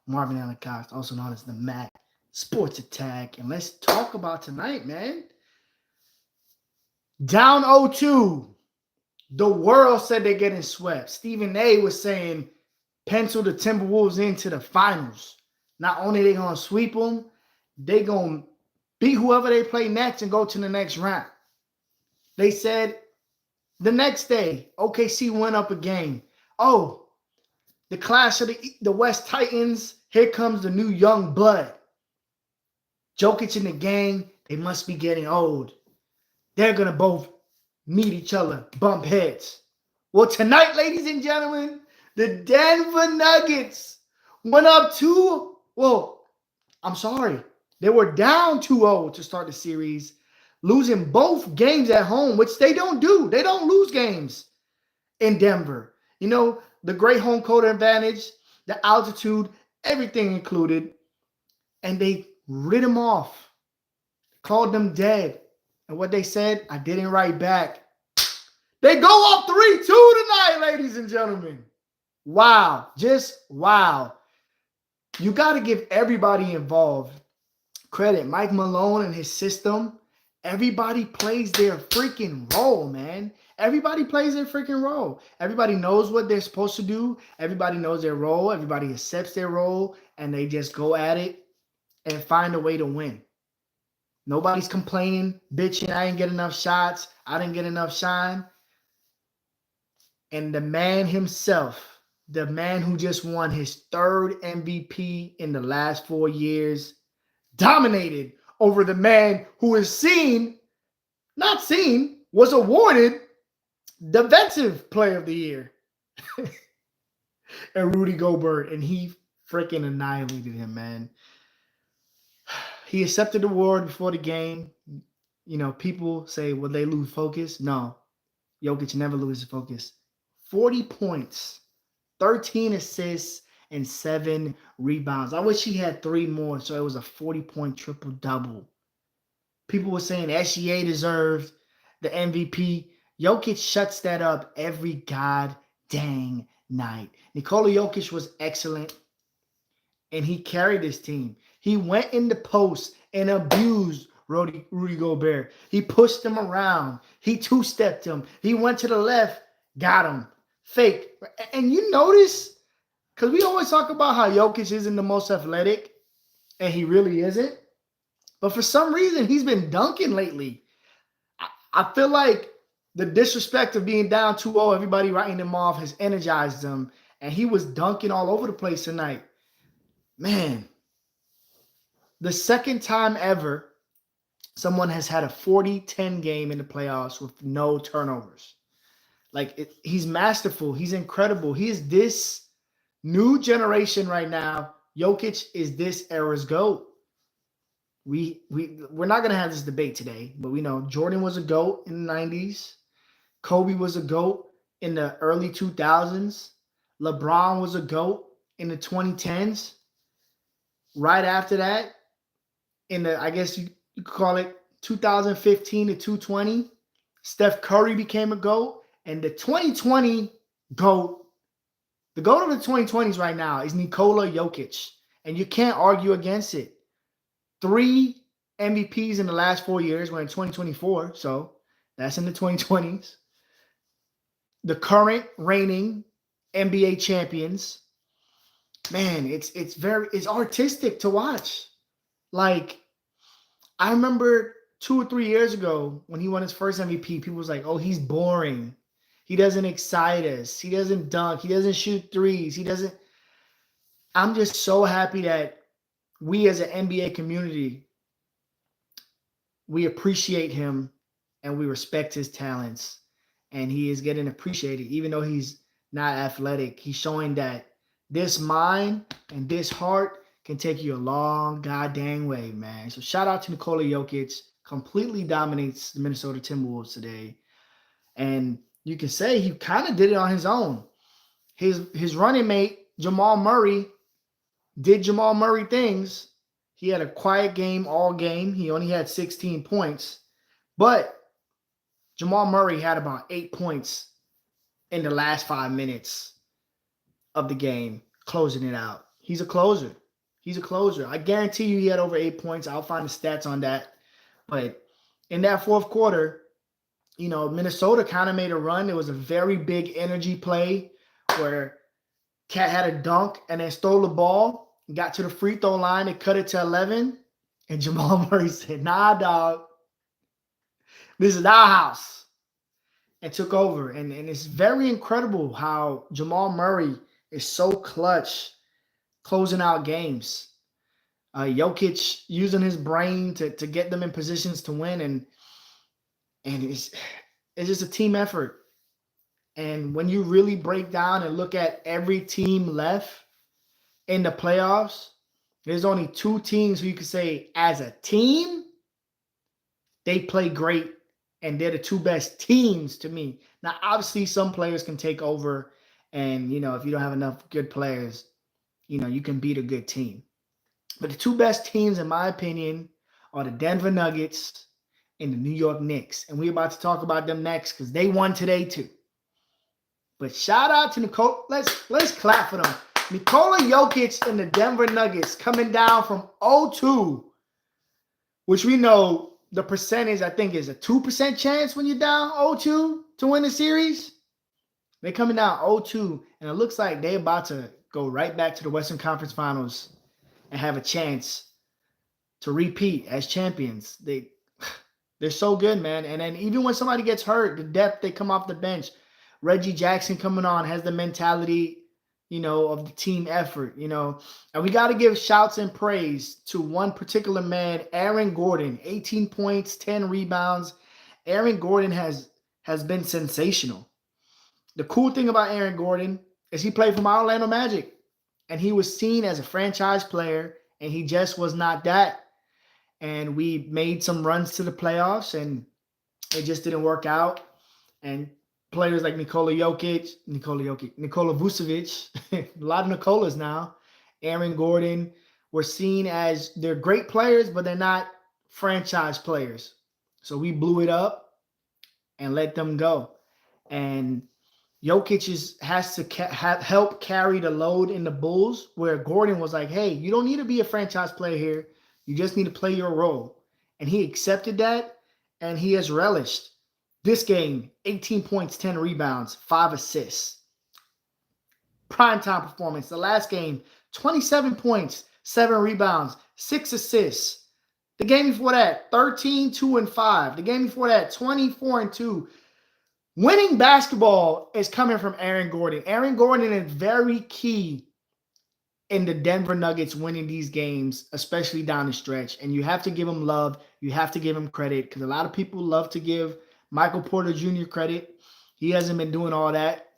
Marvin Allen Cox, also known as the Mac Sports Attack. And let's talk about tonight, man. Down 0-2. The world said they're getting swept. Stephen A was saying pencil the Timberwolves into the finals. Not only they going to sweep them, they going to beat whoever they play next and go to the next round. They said the next day, OKC went up a game. Oh, the clash of the West Titans. Here comes the new young blood. Jokic and the gang, they must be getting old. They're going to both meet each other, bump heads. Well, tonight, ladies and gentlemen, the Denver Nuggets went up 2. Well, I'm sorry. They were down 2-0 to start the series, losing both games at home, which they don't do. They don't lose games in Denver. You know, the great home court advantage, the altitude, everything included. And they rid them off, called them dead. And what they said, I didn't write back. They go up 3-2 tonight, ladies and gentlemen. Wow. Just wow. You got to give everybody involved credit. Mike Malone and his system, everybody plays their freaking role, man. Everybody plays their freaking role. Everybody knows what they're supposed to do. Everybody knows their role. Everybody accepts their role, and they just go at it and find a way to win. Nobody's complaining, bitching, I didn't get enough shots. I didn't get enough shine. And the man himself, the man who just won his 3rd MVP in the last 4 years, dominated over the man who is was awarded Defensive Player of the Year. And Rudy Gobert, and he freaking annihilated him, man. He accepted the award before the game. You know, people say, will they lose focus? No. Jokic never loses focus. 40 points, 13 assists, and 7 rebounds. I wish he had 3 more, so it was a 40-point triple-double. People were saying SGA deserved the MVP. Jokic shuts that up every god dang night. Nikola Jokic was excellent, and he carried his team. He went in the post and abused Rudy Gobert. He pushed him around. He two-stepped him. He went to the left, got him. Fake. And you notice, because we always talk about how Jokic isn't the most athletic, and he really isn't. But for some reason, he's been dunking lately. I feel like the disrespect of being down 2-0, everybody writing him off, has energized him. And he was dunking all over the place tonight. Man, the second time ever someone has had a 40-10 game in the playoffs with no turnovers. Like, he's masterful. He's incredible. He is this new generation right now. Jokic is this era's GOAT. We're not going to have this debate today, but we know Jordan was a GOAT in the 90s. Kobe was a GOAT in the early 2000s. LeBron was a GOAT in the 2010s. Right after that, in the, I guess you could call it 2015 to 2020, Steph Curry became a GOAT. And the 2020 GOAT, the GOAT of the 2020s right now is Nikola Jokic. And you can't argue against it. 3 MVPs in the last 4 years. We're in 2024, so that's in the 2020s. The current reigning NBA champions. Man, it's artistic to watch. Like, I remember 2 or 3 years ago when he won his first MVP, people was like, oh, he's boring. He doesn't excite us. He doesn't dunk. He doesn't shoot threes. I'm just so happy that we as an NBA community, we appreciate him and we respect his talents. And he is getting appreciated. Even though he's not athletic, he's showing that this mind and this heart can take you a long goddamn way, man. So shout out to Nikola Jokic. Completely dominates the Minnesota Timberwolves today. And you can say he kind of did it on his own. His running mate, Jamal Murray, did Jamal Murray things. He had a quiet game all game. He only had 16 points. But Jamal Murray had about 8 points in the last 5 minutes of the game, closing it out. He's a closer. He's a closer. I guarantee you he had over 8 points. I'll find the stats on that. But in that fourth quarter, Minnesota kind of made a run. It was a very big energy play where Cat had a dunk and then stole the ball, got to the free throw line, and cut it to 11. And Jamal Murray said, nah, dog, this is our house, and took over. And it's very incredible how Jamal Murray is so clutch closing out games. Jokic using his brain to get them in positions to win, and it's just a team effort. And when you really break down and look at every team left in the playoffs, there's only two teams who you could say as a team, they play great, and they're the two best teams to me. Now, obviously, some players can take over, and, if you don't have enough good players, you can beat a good team. But the two best teams, in my opinion, are the Denver Nuggets and the New York Knicks. And we're about to talk about them next because they won today too. But shout out to Nicole. Let's clap for them. Nikola Jokic and the Denver Nuggets coming down from 0-2, which we know the percentage, I think, is a 2% chance when you're down 0-2 to win the series. They're coming down 0-2, and it looks like they're about to go right back to the Western Conference Finals and have a chance to repeat as champions. They're so good, man. And then even when somebody gets hurt, the depth, they come off the bench. Reggie Jackson coming on has the mentality, of the team effort, And we got to give shouts and praise to one particular man, Aaron Gordon, 18 points, 10 rebounds. Aaron Gordon has been sensational. The cool thing about Aaron Gordon is he played for my Orlando Magic, and he was seen as a franchise player, and he just was not that. And we made some runs to the playoffs, and it just didn't work out. And players like Nikola Vucevic, a lot of Nikolas now, Aaron Gordon, were seen as they're great players, but they're not franchise players. So we blew it up and let them go. And Jokic has to help carry the load in the Bulls, where Gordon was like, hey, you don't need to be a franchise player here. You just need to play your role. And he accepted that, and he has relished. This game, 18 points, 10 rebounds, 5 assists. Primetime performance. The last game, 27 points, 7 rebounds, 6 assists. The game before that, 13, 2, and 5. The game before that, 24 and 2. Winning basketball is coming from Aaron Gordon. Aaron Gordon is very key in the Denver Nuggets winning these games, especially down the stretch. And you have to give him love. You have to give him credit, because a lot of people love to give Michael Porter Jr. credit. He hasn't been doing all that.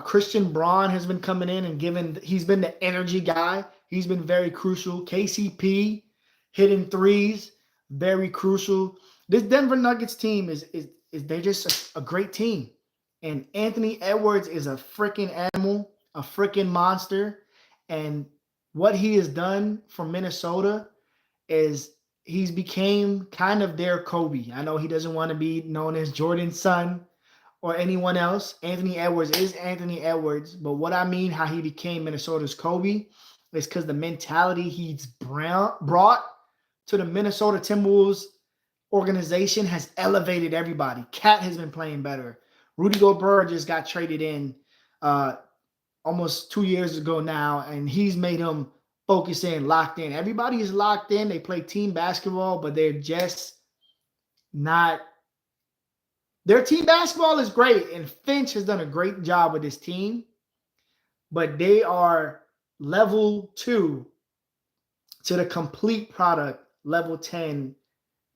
Christian Braun has been coming in and he's been the energy guy. He's been very crucial. KCP hitting threes, very crucial. This Denver Nuggets team is they're just a great team. And Anthony Edwards is a freaking animal, a freaking monster. And what he has done for Minnesota is he's became kind of their Kobe. I know he doesn't want to be known as Jordan's son or anyone else. Anthony Edwards is Anthony Edwards. But what I mean, how he became Minnesota's Kobe, is because the mentality he's brought to the Minnesota Timberwolves organization has elevated everybody. Cat has been playing better. Rudy Gobert just got traded in almost 2 years ago now, and he's made him focus in, locked in. Everybody is locked in. They play team basketball, but they're just not. Their team basketball is great, and Finch has done a great job with this team, but they are level 2 to the complete product, level 10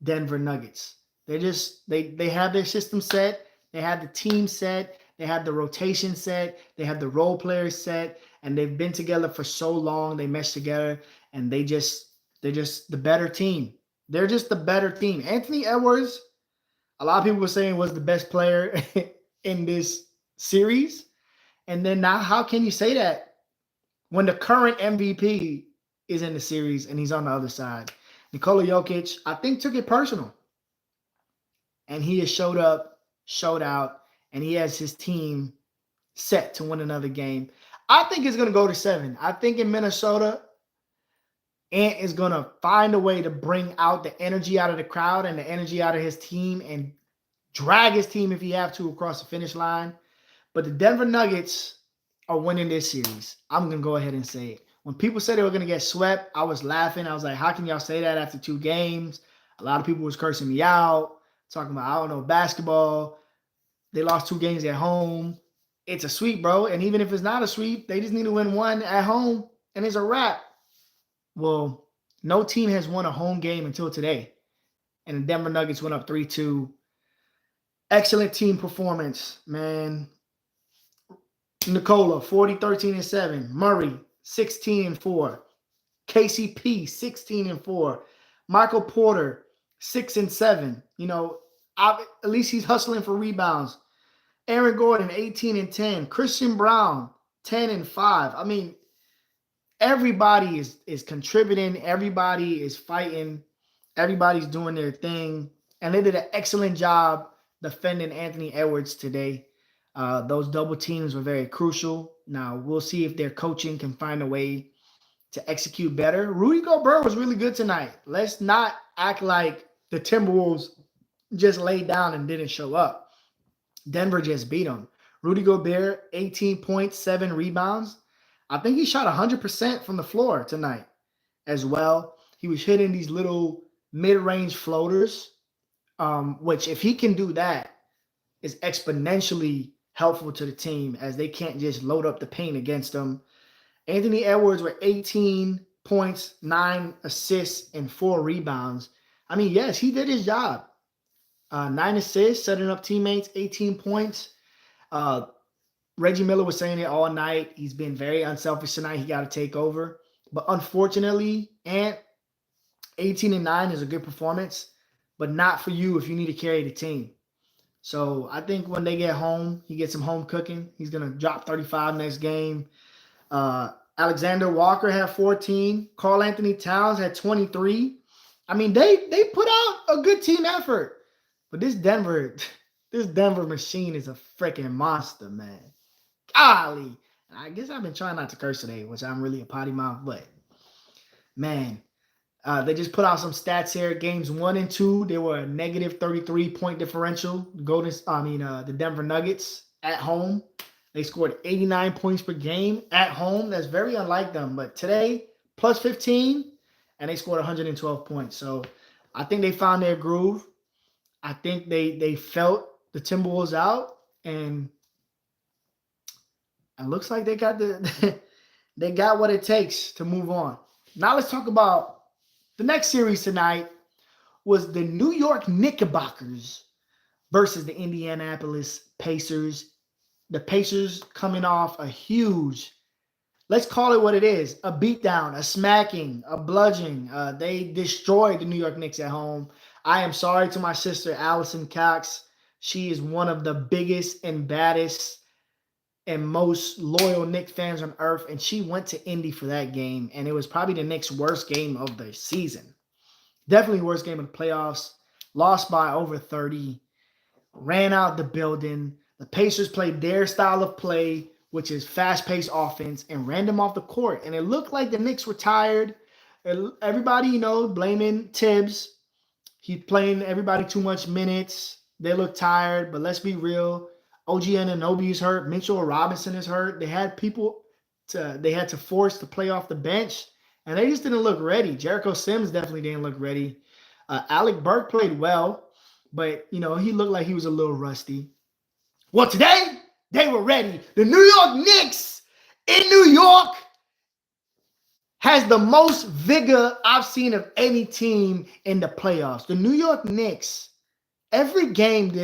Denver Nuggets. They have their system set. They have the team set. They have the rotation set. They have the role players set, and they've been together for so long. They mesh together, and they're just the better team. They're just the better team. Anthony Edwards, a lot of people were saying, was the best player in this series. And then now, how can you say that when the current MVP is in the series and he's on the other side? Nikola Jokic, I think, took it personal. And he has showed up, showed out, and he has his team set to win another game. I think it's going to go to 7. I think in Minnesota, Ant is going to find a way to bring out the energy out of the crowd and the energy out of his team and drag his team if he have to across the finish line. But the Denver Nuggets are winning this series. I'm going to go ahead and say it. When people said they were going to get swept, I was laughing. I was like, how can y'all say that after 2 games? A lot of people was cursing me out, talking about, I don't know, basketball. They lost 2 games at home. It's a sweep, bro. And even if it's not a sweep, they just need to win 1 at home, and it's a wrap. Well, no team has won a home game until today. And the Denver Nuggets went up 3-2. Excellent team performance, man. Nikola, 40, 13, and 7. Murray, 16 and 4. KCP, 16 and 4. Michael Porter, 6 and 7. You know, at least he's hustling for rebounds. Aaron Gordon, 18 and 10. Christian Brown, 10 and 5. I mean, everybody is contributing. Everybody is fighting. Everybody's doing their thing. And they did an excellent job defending Anthony Edwards today. Those double teams were very crucial. Now, we'll see if their coaching can find a way to execute better. Rudy Gobert was really good tonight. Let's not act like the Timberwolves just laid down and didn't show up. Denver just beat them. Rudy Gobert, 18 points, 7 rebounds. I think he shot 100% from the floor tonight as well. He was hitting these little mid-range floaters, which if he can do that, is exponentially helpful to the team as they can't just load up the paint against them. Anthony Edwards with 18 points, 9 assists, and 4 rebounds. I mean, yes, he did his job. 9 assists, setting up teammates, 18 points. Reggie Miller was saying it all night. He's been very unselfish tonight. He got to take over. But unfortunately, Ant, 18 and 9 is a good performance, but not for you if you need to carry the team. So I think when they get home, he gets some home cooking. He's going to drop 35 next game. Alexander Walker had 14. Karl Anthony Towns had 23. I mean, they put out a good team effort. But this Denver machine is a freaking monster, man. Golly. I guess I've been trying not to curse today, which I'm really a potty mouth, but man, they just put out some stats here. Games 1 and 2, they were a negative 33-point differential. The Denver Nuggets at home, they scored 89 points per game at home. That's very unlike them. But today, plus 15, and they scored 112 points. So I think they found their groove. I think they felt the Timberwolves out, and it looks like they got they got what it takes to move on. Now let's talk about the next series tonight. Was the New York Knickerbockers versus the Indianapolis Pacers. The Pacers coming off a huge, let's call it what it is, a beatdown, a smacking, a bludgeoning. They destroyed the New York Knicks at home. I am sorry to my sister, Allison Cox. She is one of the biggest and baddest and most loyal Knicks fans on earth, and she went to Indy for that game, and it was probably the Knicks' worst game of the season. Definitely worst game of the playoffs. Lost by over 30. Ran out the building. The Pacers played their style of play, which is fast-paced offense, and ran them off the court. And it looked like the Knicks were tired. Everybody, blaming Tibbs. He's playing everybody too much minutes. They look tired, but let's be real. OG Anunoby is hurt. Mitchell Robinson is hurt. They had to force to play off the bench, and they just didn't look ready. Jericho Sims definitely didn't look ready. Alec Burke played well, but, he looked like he was a little rusty. Well, today, they were ready. The New York Knicks in New York has the most vigor I've seen of any team in the playoffs. The New York Knicks, every game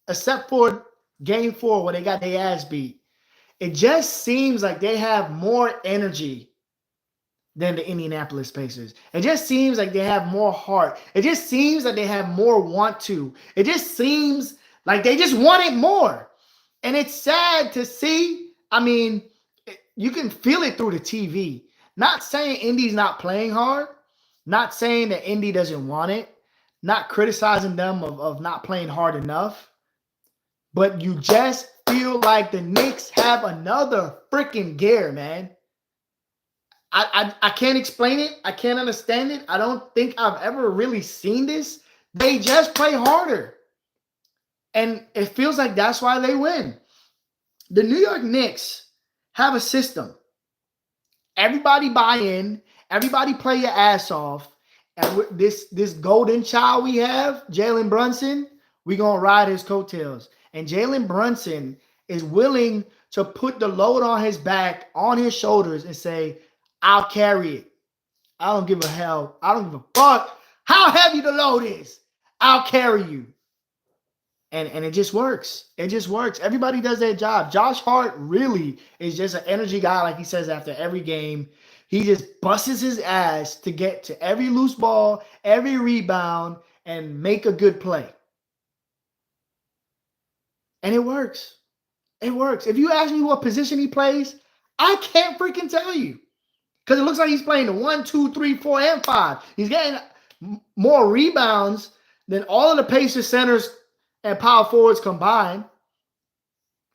except for Game 4 where they got their ass beat, it just seems like they have more energy than the Indianapolis Pacers. It just seems like they have more heart. It just seems like they have more want to. It just seems like they just want it more. And it's sad to see. I mean, you can feel it through the TV. Not saying Indy's not playing hard. Not saying that Indy doesn't want it. Not criticizing them of not playing hard enough. But you just feel like the Knicks have another freaking gear, man. I can't explain it. I can't understand it. I don't think I've ever really seen this. They just play harder. And it feels like that's why they win. The New York Knicks have a system. Everybody buy in. Everybody play your ass off. And this golden child we have, Jalen Brunson, we're going to ride his coattails. And Jalen Brunson is willing to put the load on his back, on his shoulders, and say, I'll carry it. I don't give a hell. I don't give a fuck how heavy the load is. I'll carry you. And it just works. It just works. Everybody does their job. Josh Hart really is just an energy guy, like he says after every game. He just busts his ass to get to every loose ball, every rebound, and make a good play. And it works. It works. If you ask me what position he plays, I can't freaking tell you. Because it looks like he's playing the 1, 2, 3, 4, and 5. He's getting more rebounds than all of the Pacers centers and power forwards combined.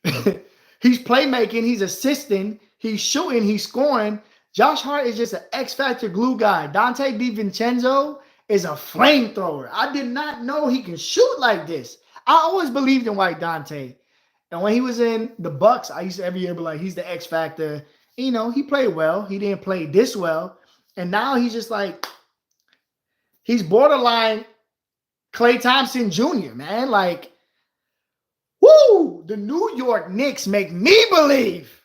He's playmaking. He's assisting. He's shooting. He's scoring. Josh Hart is just an X-Factor glue guy. Dante DiVincenzo is a flamethrower. I did not know he can shoot like this. I always believed in White Dante. And when he was in the Bucks, I used to every year be like, he's the X-Factor. You know, he played well. He didn't play this well. And now he's just like, he's borderline Klay Thompson Jr., man. Like, woo! The New York Knicks make me believe.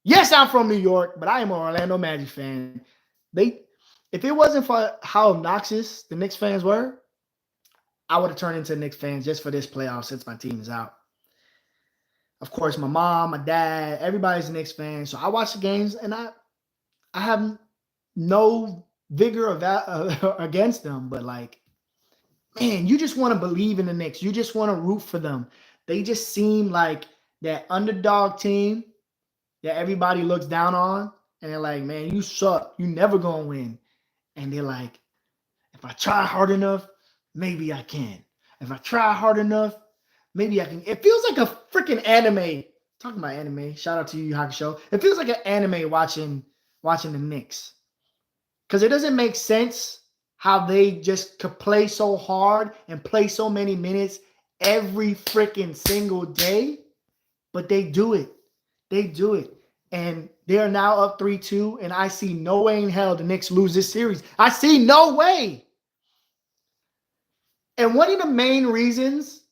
Yes, I'm from New York, but I am an Orlando Magic fan. If it wasn't for how obnoxious the Knicks fans were, I would have turned into Knicks fans just for this playoff since my team is out. Of course, my mom, my dad, everybody's a Knicks fan. So I watch the games, and I have no vigor against them. But, like, man, you just want to believe in the Knicks. You just want to root for them. They just seem like that underdog team that everybody looks down on. And they're like, man, you suck. You never going to win. And they're like, if I try hard enough, maybe I can. If I try hard enough, maybe I can. It feels like a freaking anime. Talking about anime. Shout out to you, Hakusho. It feels like an anime watching the Knicks. Because it doesn't make sense how they just could play so hard and play so many minutes every freaking single day. But they do it. They do it. And they are now up 3-2. And I see no way in hell the Knicks lose this series. I see no way. And one of the main reasons,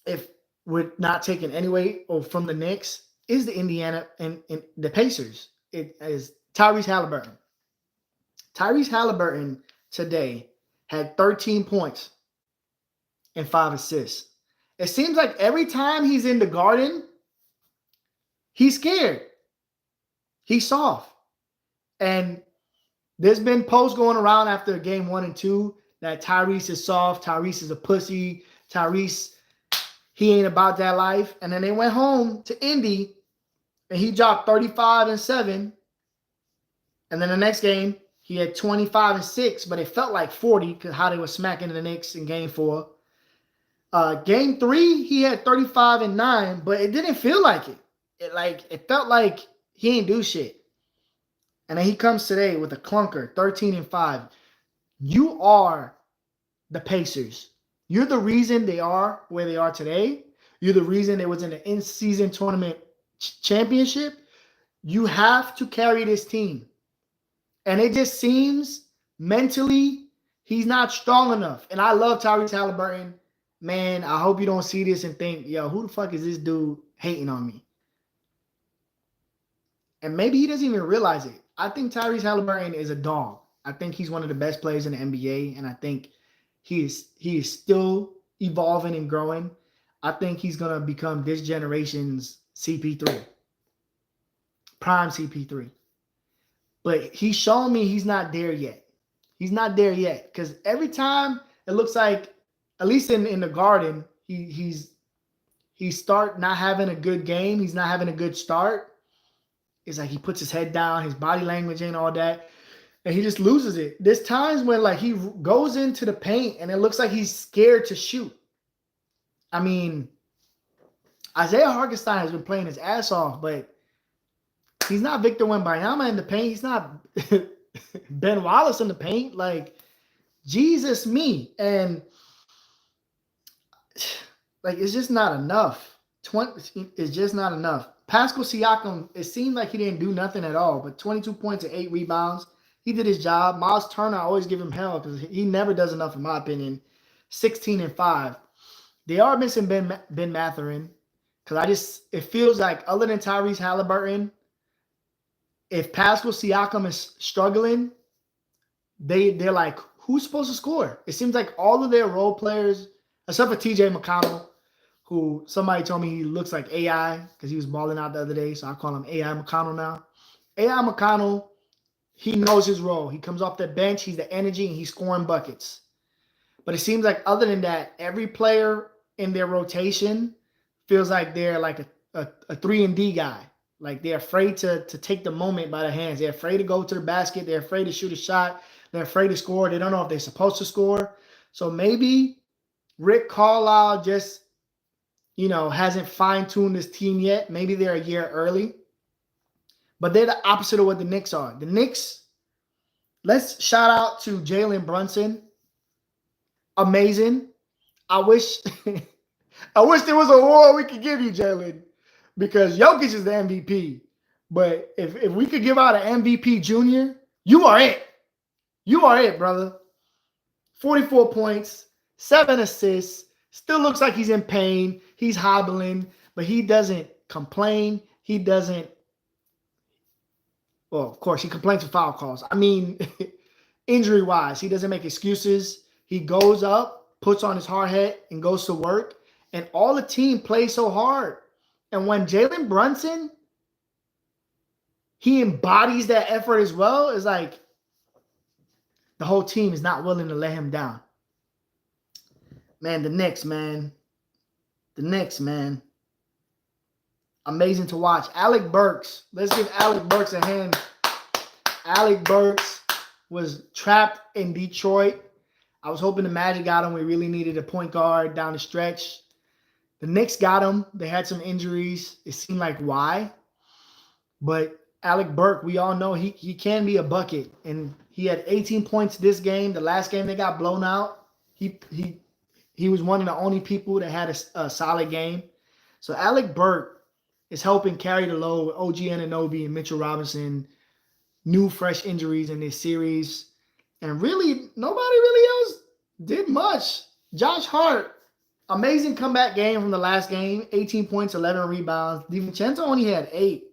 if we're not taking any away from the Knicks, is the Indiana and the Pacers. It is Tyrese Halliburton. Tyrese Halliburton today had 13 points and 5 assists. It seems like every time he's in the Garden, he's scared. He's soft. And there's been posts going around after game 1 and 2 that Tyrese is soft, Tyrese is a pussy, Tyrese, he ain't about that life. And then they went home to Indy, and he dropped 35 and 7. And then the next game, he had 25 and 6, but it felt like 40 because how they were smacking the Knicks in game 4. Game 3, he had 35 and 9, but it didn't feel like it. It felt like he ain't do shit. And then he comes today with a clunker, 13 and 5. You are the Pacers. You're the reason they are where they are today. You're the reason they was in the in-season tournament championship. You have to carry this team. And it just seems mentally he's not strong enough. And I love Tyrese Halliburton. Man, I hope you don't see this and think, yo, who the fuck is this dude hating on me? And maybe he doesn't even realize it. I think Tyrese Halliburton is a dog. I think he's one of the best players in the NBA, and I think he is still evolving and growing. I think he's going to become this generation's CP3. Prime CP3. But he's showing me he's not there yet. He's not there yet. Because every time it looks like, at least in the Garden, he's start not having a good game. He's not having a good start. It's like he puts his head down, his body language ain't all that, and he just loses it. There's times when like he goes into the paint and it looks like he's scared to shoot. I mean, Isaiah Hartenstein has been playing his ass off, but he's not Victor Wembanyama in the paint. He's not Ben Wallace in the paint. Like, Jesus me. And like, it's just not enough. It's just not enough. Pascal Siakam, it seemed like he didn't do nothing at all, but 22 points and 8 rebounds. He did his job. Miles Turner, I always give him hell because he never does enough, in my opinion. 16 and 5. They are missing Ben Mathurin because it feels like other than Tyrese Halliburton, if Pascal Siakam is struggling, they're like, who's supposed to score? It seems like all of their role players, except for TJ McConnell, who somebody told me he looks like AI because he was balling out the other day, so I call him AI McConnell now. AI McConnell, he knows his role. He comes off the bench, he's the energy, and he's scoring buckets. But it seems like other than that, every player in their rotation feels like they're like a 3-and-D guy. Like they're afraid to take the moment by the hands. They're afraid to go to the basket. They're afraid to shoot a shot. They're afraid to score. They don't know if they're supposed to score. So maybe Rick Carlisle just, hasn't fine-tuned this team yet. Maybe they're a year early. But they're the opposite of what the Knicks are. The Knicks, let's shout out to Jalen Brunson. Amazing. I wish there was an award we could give you, Jalen, because Jokic is the MVP. But if we could give out an MVP junior, you are it. You are it, brother. 44 points, 7 assists. Still looks like he's in pain. He's hobbling, but he doesn't complain. He doesn't. Well, of course, he complains for foul calls. I mean, injury-wise, he doesn't make excuses. He goes up, puts on his hard hat, and goes to work. And all the team plays so hard. And when Jalen Brunson, he embodies that effort as well, it's like the whole team is not willing to let him down. Man, the Knicks, man. The Knicks, man. Amazing to watch. Alec Burks. Let's give Alec Burks a hand. Alec Burks was trapped in Detroit. I was hoping the Magic got him. We really needed a point guard down the stretch. The Knicks got him. They had some injuries. It seemed like why. But Alec Burks, we all know he can be a bucket. And he had 18 points this game. The last game they got blown out. He was one of the only people that had a solid game. So Alec Burks is helping carry the load with OG Anunoby and Mitchell Robinson. New fresh injuries in this series. And really, nobody really else did much. Josh Hart, amazing comeback game from the last game. 18 points, 11 rebounds. DiVincenzo only had 8.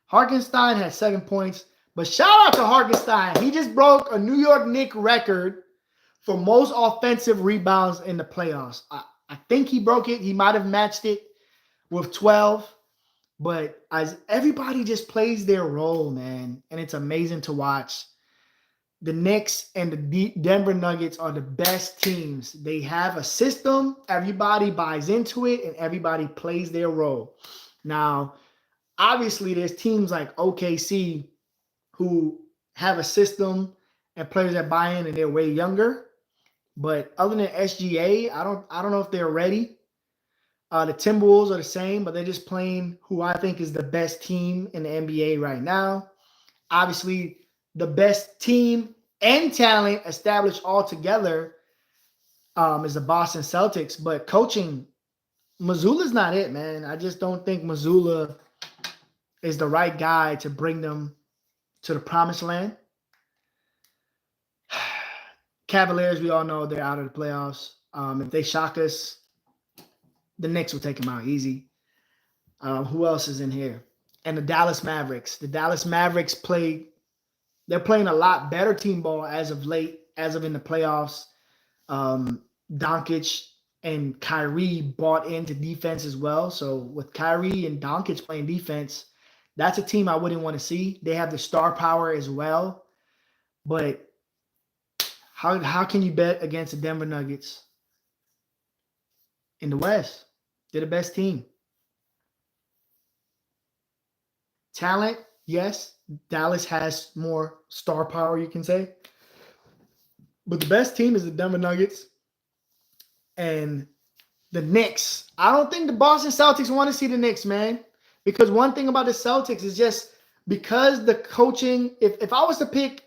Hartenstein had 7 points. But shout out to Hartenstein. He just broke a New York Knicks record for most offensive rebounds in the playoffs. I think he broke it. He might have matched it with 12. But as everybody just plays their role, man. And it's amazing to watch. The Knicks and the Denver Nuggets are the best teams. They have a system. Everybody buys into it, and everybody plays their role. Now, obviously, there's teams like OKC who have a system and players that buy in, and they're way younger. But other than SGA, I don't know if they're ready. The Timberwolves are the same, but they're just playing who I think is the best team in the NBA right now. Obviously, the best team and talent established all together is the Boston Celtics. But coaching, Mazzulla's not it, man. I just don't think Mazzulla is the right guy to bring them to the promised land. Cavaliers, we all know they're out of the playoffs. If they shock us, the Knicks will take them out easy. Who else is in here? And the Dallas Mavericks. The Dallas Mavericks they're playing a lot better team ball as of late, as of in the playoffs. Doncic and Kyrie bought into defense as well. So with Kyrie and Doncic playing defense, that's a team I wouldn't want to see. They have the star power as well. But how can you bet against the Denver Nuggets in the West? They're the best team. Talent, yes. Dallas has more star power, you can say. But the best team is the Denver Nuggets. And The Knicks. I don't think the Boston Celtics want to see the Knicks, man. Because one thing about the Celtics is just because the coaching, if I was to pick,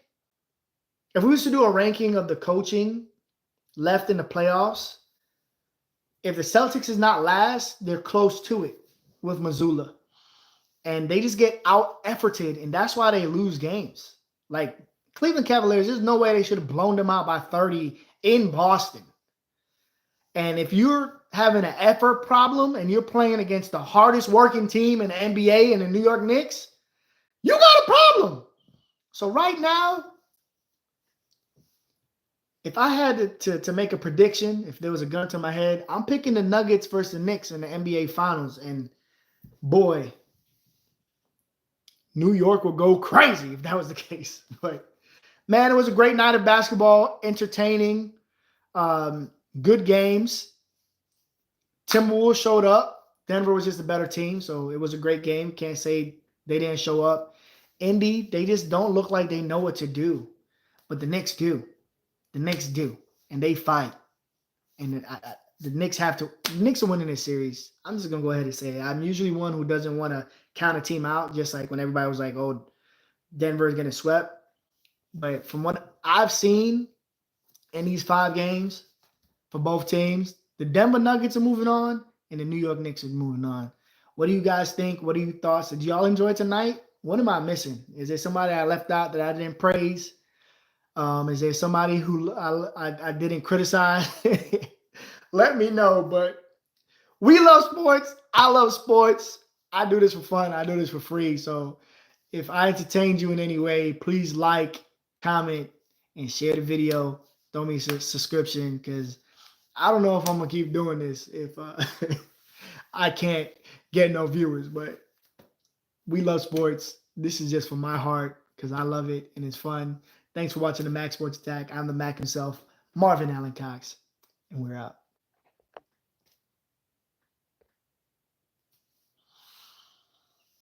if we was to do a ranking of the coaching left in the playoffs, if the Celtics is not last, they're close to it with Missoula. And they just get out efforted, and that's why they lose games. Like Cleveland Cavaliers, there's no way they should have blown them out by 30 in Boston. And if you're having an effort problem and you're playing against the hardest working team in the NBA and the New York Knicks, you got a problem. So right now, if I had to make a prediction, if there was a gun to my head, I'm picking the Nuggets versus the Knicks in the NBA Finals. And boy, New York will go crazy if that was the case. But man, it was a great night of basketball, entertaining, good games. Timberwolves showed up. Denver was just a better team, so it was a great game. Can't say they didn't show up. Indy, they just don't look like they know what to do. But the Knicks do. The Knicks do. And they fight. And the Knicks have to – Knicks are winning this series. I'm just going to go ahead and say it. I'm usually one who doesn't want to count a team out, just like when everybody was like, oh, Denver is getting swept. But from what I've seen in these 5 games for both teams, the Denver Nuggets are moving on and the New York Knicks are moving on. What do you guys think? What are your thoughts? Did y'all enjoy tonight? What am I missing? Is there somebody I left out that I didn't praise? Is there somebody who I didn't criticize? Let me know. But we love sports. I love sports. I do this for fun. I do this for free. So if I entertained you in any way, please like, comment, and share the video. Throw me a subscription because I don't know if I'm going to keep doing this if I can't get no viewers. But we love sports. This is just from my heart because I love it and it's fun. Thanks for watching the Mac Sports Attack. I'm the Mac himself, Marvin Allen Cox, and we're out.